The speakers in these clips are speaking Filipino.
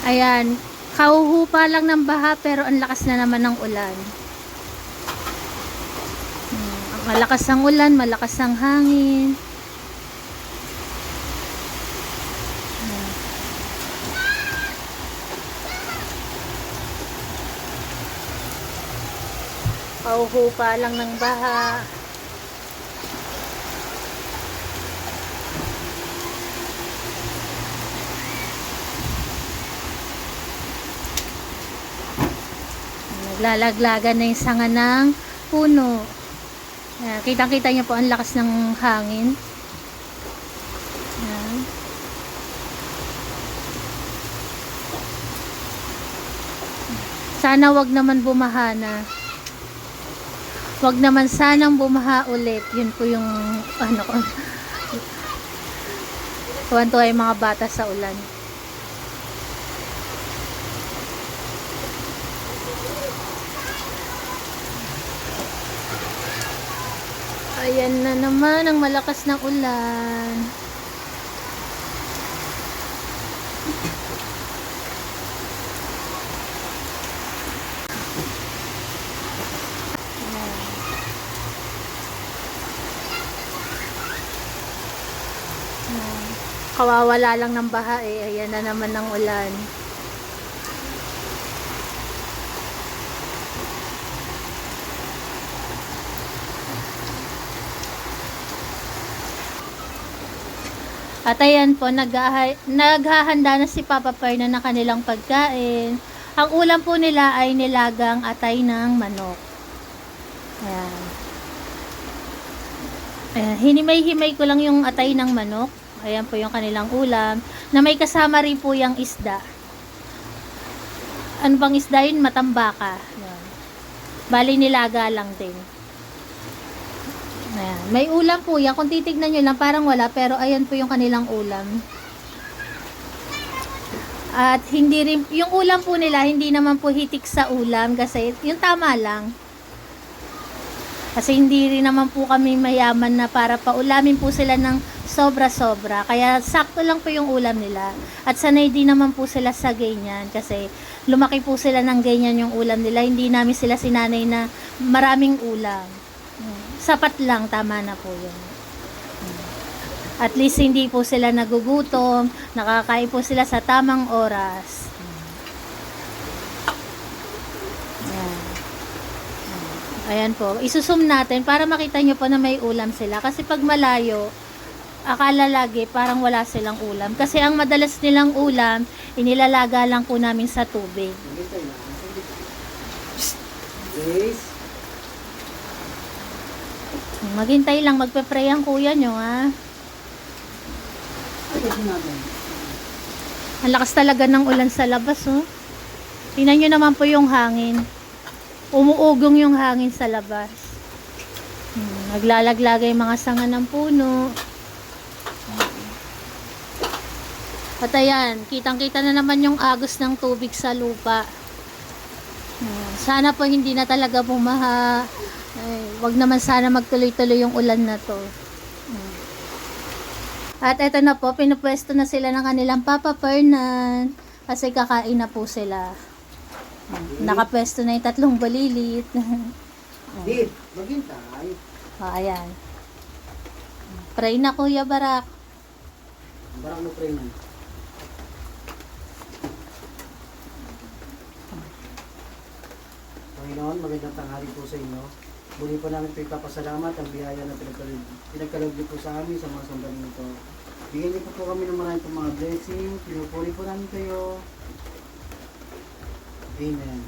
Ayan, kauhupa lang ng baha pero ang lakas na naman ng ulan. Malakas ang ulan, malakas ang hangin. Pauhupa lang ng baha. Naglalaglagan na yung sanga ng puno. Kitang-kita niyo po ang lakas ng hangin. Ayan. Sana wag naman bumaha na. Wag naman sanang bumaha ulit. Yun po yung ano ko. Tuwan-tuwa yung mga bata sa ulan. Ayan na naman ang malakas ng ulan. Kawawala lang ng baha eh. Ayan na naman ang ulan. At ayan po, naghahanda na si Papa Fernan ng kanilang pagkain. Ang ulam po nila ay nilagang atay ng manok. Ayan. Ayan, hinimay-himay ko lang yung atay ng manok. Ayan po yung kanilang ulam. Na may kasama rin po yung isda. Ano bang isda yun? Matambaka. Ayan. Bali nilaga lang din. Ayan. May ulam po yan. Kung titignan nyo lang, parang wala. Pero ayan po yung kanilang ulam. At hindi rin, yung ulam po nila, hindi naman po hitik sa ulam. Kasi yung tama lang. Kasi hindi rin naman po kami mayaman na para paulamin po sila ng sobra-sobra. Kaya sakto lang po yung ulam nila. At sanay din naman po sila sa ganyan. Kasi lumaki po sila ng ganyan yung ulam nila. Hindi namin sila sinanay na maraming ulam. Sapat lang, tama na po yun. At least hindi po sila nagugutom, nakakain po sila sa tamang oras. Ayan. Ayan po, isusum natin para makita nyo po na may ulam sila. Kasi pag malayo, akala lagi parang wala silang ulam. Kasi ang madalas nilang ulam, inilalaga lang po namin sa tubig. Maghintay lang, magpe-pray ang kuya nyo, ha? Ang lakas talaga ng ulan sa labas, oh. Tingnan nyo naman po yung hangin. Umuugong yung hangin sa labas. Naglalaglaga yung mga sanga ng puno. At ayan, kitang-kita na naman yung agos ng tubig sa lupa. Sana po hindi na talaga bumaha. Ay, wag naman sana magtuloy-tuloy yung ulan na to. At eto na po, pinupwesto na sila ng kanilang Papa Fernan. Kasi kakain na po sila. Nakapwesto na yung 3 balilit. Dip, maghintay. Ayan. Pray na Kuya Barak. Barak mo pray na. Panginoon, magandang tanghali po sa inyo. Muli po namin po ipapasalamat ang biyaya na pinagkaloob niyo po sa amin sa mga sandaling ito. Bigyan niyo po kami ng maraming mga blessing. Pinupuri po namin kayo. Amen.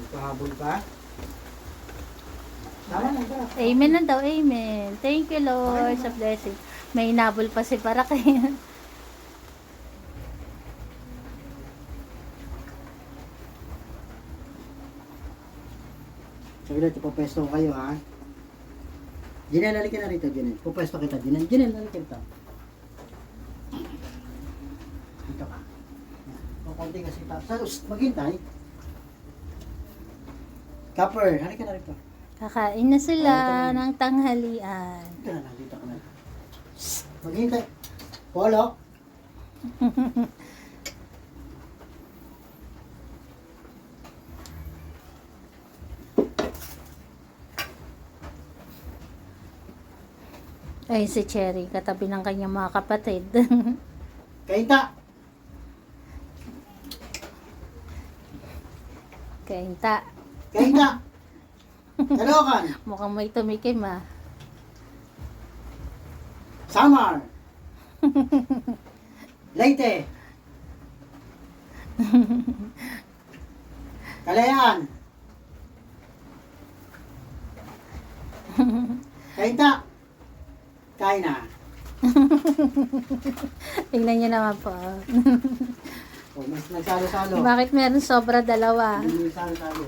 Pahabol pa? Tama na ba? Amen na daw, amen. Thank you Lord sa blessing. May inabol pa si Barak. Sabi natin, pupesto ko kayo ha. Jinel, halika na rito, Jinel. Pupesto kita, Jinel. Jinel, halika rito. Dito ka. Kukunti kasi tapos. Maghintay. Copper, halika na rito. Kakain na sila ng tanghalian. Dito na lang, dito ka na. Maghintay. Polo. Ay, si Cherry, katabi ng kanyang mga kapatid. Kainta! Kainta. Kainta! Kalokan! Mukhang may tumikim ah. Samar! Leyte! Kalayaan! Kainta! Kain na. Tingnan nyo naman po. Oh, mas nagsalo-salo. Bakit meron sobra dalawa? Hindi nagsalo-salo.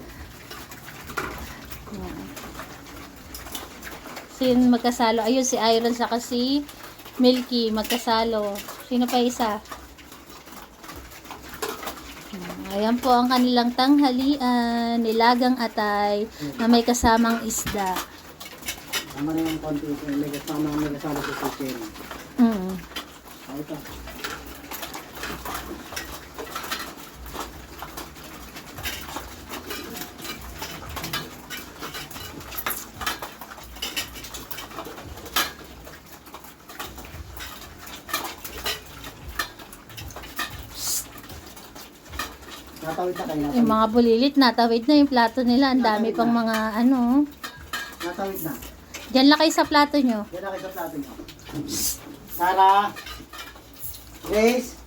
Sin magkasalo. Ayun, si Iron saka si Milky magkasalo. Sino pa isa? Ayan po ang kanilang tanghalian. Nilagang atay na may kasamang isda. Tama na yung konti. May kasalo sa chicken. Mm. Ito. Natawid na kayo. Yung mga bulilit, natawid na yung plato nila. Ang dami pang mga ano. Natawid na. Diyan lang kayo sa plato nyo. Yan na kayo sa plato nyo. Sarah. Grace.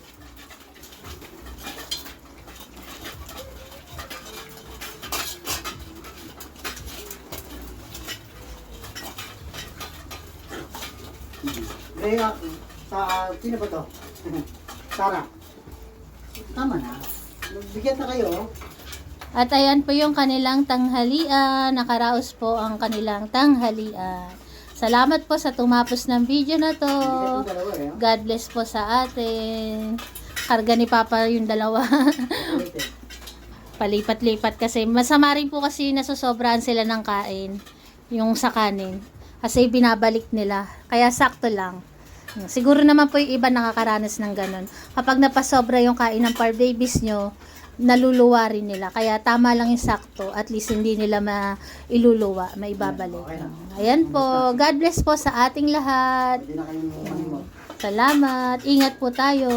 Grace, sino ba to? Sarah. Tama na. Bigyan na kayo. At ayan po yung kanilang tanghalian. Nakaraos po ang kanilang tanghalian. Salamat po sa tumapos ng video na to. Bigyan yung dalawa eh. God bless po sa atin. Karga ni Papa yung dalawa. Ulit eh. Palipat-lipat kasi. Masama rin po kasi nasosobrahan sila ng kain. Yung sa kanin. Kasi binabalik nila. Kaya sakto lang. Siguro naman po yung iba nakakaranas ng ganun. Kapag napasobra yung kain ng par babies nyo, naluluwa rin nila. Kaya tama lang yung sakto. At least hindi nila mailuluwa, maibabalik. Okay na. Ayan po. God bless po sa ating lahat. Pwede na kayong malimot. Salamat. Ingat po tayo.